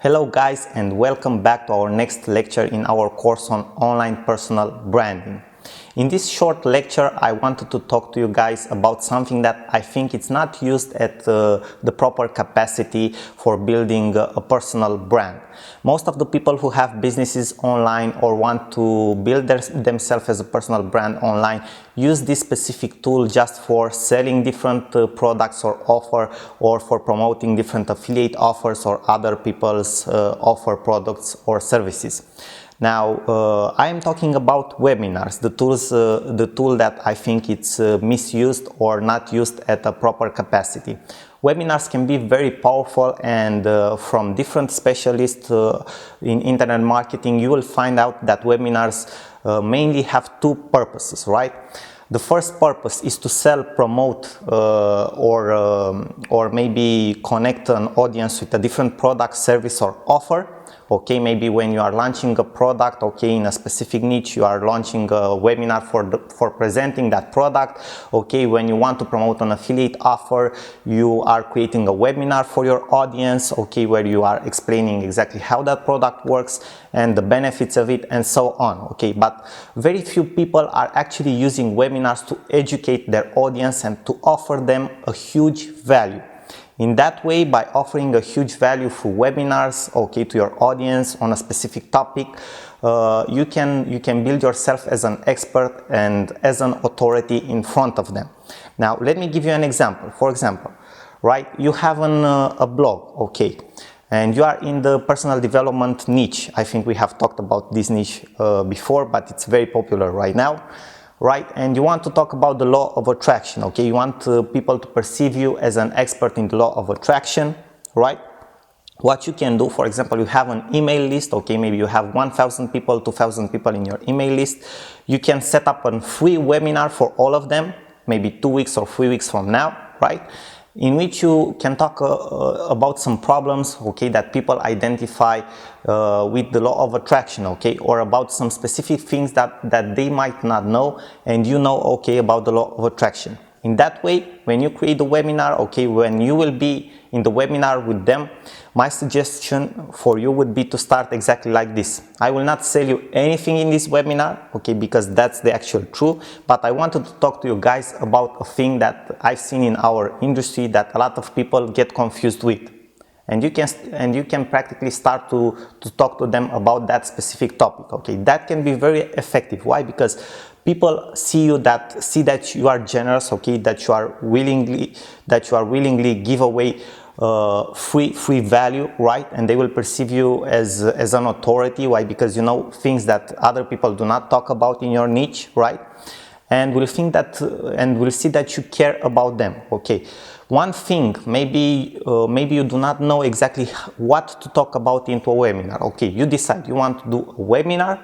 Hello guys, and welcome back to our next lecture in our course on online personal branding. In this short lecture, I wanted to talk to you guys about something that I think it's not used at the proper capacity for building a personal brand. Most of the people who have businesses online or want to build themselves as a personal brand online use this specific tool just for selling different products or offer, or for promoting different affiliate offers or other people's offer products or services. Now, I am talking about webinars, the tool that I think it's misused or not used at a proper capacity. Webinars can be very powerful, and from different specialists in internet marketing, you will find out that webinars mainly have two purposes, right? The first purpose is to sell, promote, or maybe connect an audience with a different product, service, or offer. Okay, maybe when you are launching a product, okay, in a specific niche, you are launching a webinar for presenting that product. Okay, when you want to promote an affiliate offer, you are creating a webinar for your audience, okay, where you are explaining exactly how that product works and the benefits of it and so on. Okay, but very few people are actually using webinars to educate their audience and to offer them a huge value. In that way, by offering a huge value through webinars, okay, to your audience on a specific topic, you can build yourself as an expert and as an authority in front of them. Now, let me give you an example. For example, right, you have a blog, okay, and you are in the personal development niche. I think we have talked about this niche before, but it's very popular right now. Right, and you want to talk about the law of attraction, okay? You want people to perceive you as an expert in the law of attraction, right? What you can do, for example, you have an email list, okay? Maybe you have 1,000 people, 2,000 people in your email list. You can set up a free webinar for all of them, maybe 2 weeks or 3 weeks from now, right? In which you can talk about some problems, okay, that people identify with the law of attraction, okay, or about some specific things that they might not know and you know, okay, about the law of attraction. In that way, when you create the webinar, okay, when you will be in the webinar with them, my suggestion for you would be to start exactly like this. I will not sell you anything in this webinar, okay, because that's the actual truth, but I wanted to talk to you guys about a thing that I've seen in our industry that a lot of people get confused with. And you can practically start to talk to them about that specific topic, okay. That can be very effective. Why? Because people see that you are generous, okay, that you are willingly give away free value, right? And they will perceive you as an authority. Why? Because you know things that other people do not talk about in your niche, right? And we'll think that and we'll see that you care about them, okay. One thing, maybe you do not know exactly what to talk about into a webinar, okay. You decide you want to do a webinar,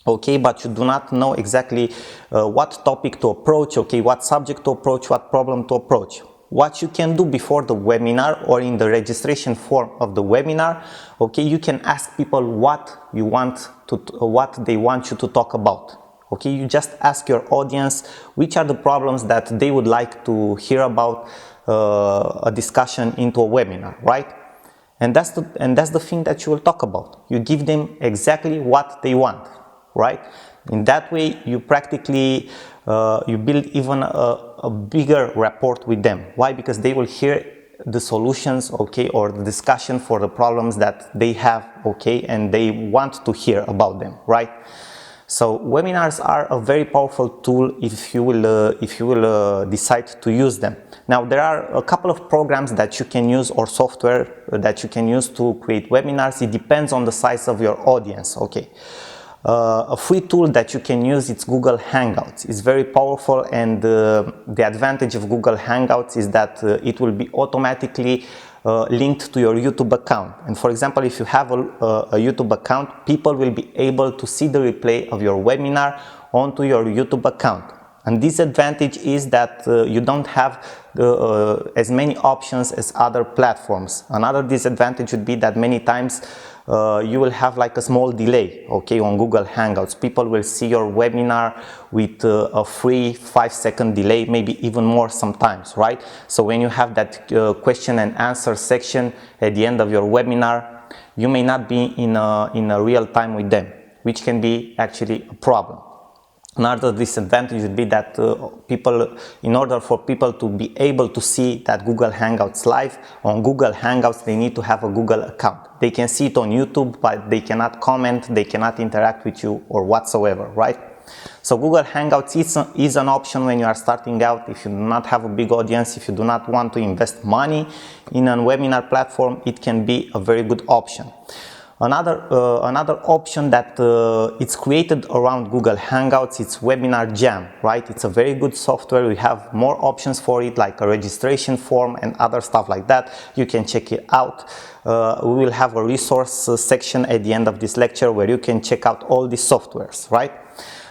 okay, but you do not know exactly what topic to approach, okay, what subject to approach, what problem to approach. What you can do before the webinar or in the registration form of the webinar, okay, you can ask people what they want you to talk about. Okay, you just ask your audience which are the problems that they would like to hear about a discussion into a webinar, right? And that's the thing that you will talk about. You give them exactly what they want, right? In that way, you practically you build even a bigger rapport with them. Why? Because they will hear the solutions, okay, or the discussion for the problems that they have, okay, and they want to hear about them, right? So webinars are a very powerful tool if you will decide to use them. Now, there are a couple of programs that you can use or software that you can use to create webinars. It depends on the size of your audience, okay. A free tool that you can use, it's Google Hangouts. It's very powerful, and the advantage of Google Hangouts is that it will be automatically linked to your YouTube account. And for example, if you have a YouTube account, people will be able to see the replay of your webinar onto your YouTube account. And disadvantage is that you don't have as many options as other platforms. Another disadvantage would be that many times you will have like a small delay, okay, on Google Hangouts. People will see your webinar with a free 5-second delay, maybe even more sometimes, right? So when you have that question and answer section at the end of your webinar, you may not be in a real time with them, which can be actually a problem. Another disadvantage would be that in order for people to be able to see that Google Hangouts live, on Google Hangouts they need to have a Google account. They can see it on YouTube, but they cannot comment, they cannot interact with you or whatsoever, right? So Google Hangouts is an option when you are starting out. If you do not have a big audience, if you do not want to invest money in a webinar platform, it can be a very good option. Another option that it's created around Google Hangouts, it's Webinar Jam, right? It's a very good software. We have more options for it, like a registration form and other stuff like that. You can check it out. We will have a resource section at the end of this lecture where you can check out all these softwares, right?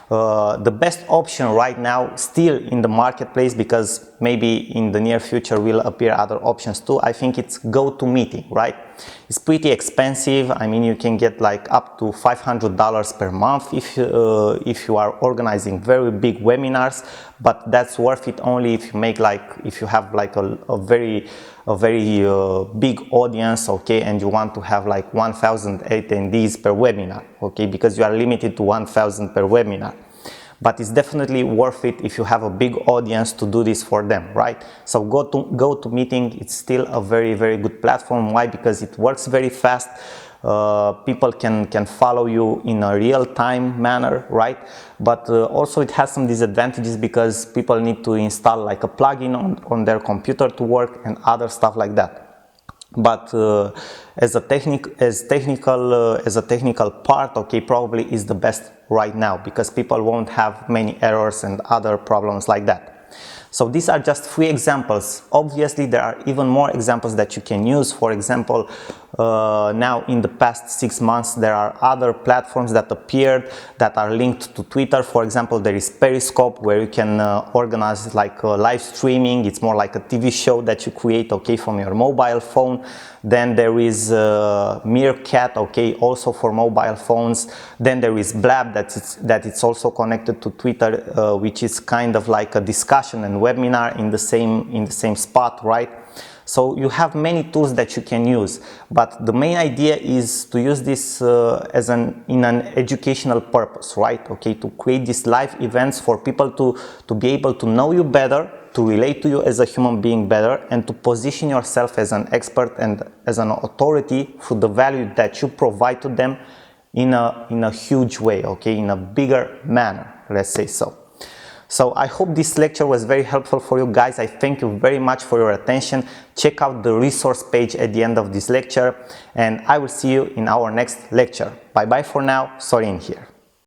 The best option right now still in the marketplace, because maybe in the near future will appear other options too, I think it's GoToMeeting, right? It's pretty expensive. I mean, you can get like up to $500 per month if you are organizing very big webinars, but that's worth it only if you have like a very big audience, okay, and you want to have like 1,000 attendees per webinar, okay, because you are limited to 1,000 per webinar. But it's definitely worth it if you have a big audience to do this for them, right? So GoToMeeting, it's still a very good platform. Why? Because it works very fast. People can follow you in a real-time manner, right? But also it has some disadvantages because people need to install like a plugin on their computer to work and other stuff like that. But as a technical part, okay, probably is the best right now because people won't have many errors and other problems like that. So these are just 3 examples. Obviously there are even more examples that you can use. For example, now in the past 6 months there are other platforms that appeared that are linked to Twitter. For example, there is Periscope, where you can organize like live streaming. It's more like a TV show that you create, okay, from your mobile phone. Then there is Meerkat, okay, also for mobile phones. Then there is Blab, that it's also connected to Twitter, which is kind of like a discussion and webinar in the same spot, right? So you have many tools that you can use, but the main idea is to use this in an educational purpose, right? Okay, to create these live events for people to be able to know you better, to relate to you as a human being better, and to position yourself as an expert and as an authority through the value that you provide to them in a huge way, okay, in a bigger manner, let's say so. So I hope this lecture was very helpful for you guys. I thank you very much for your attention. Check out the resource page at the end of this lecture, and I will see you in our next lecture. Bye bye for now. Sorin here.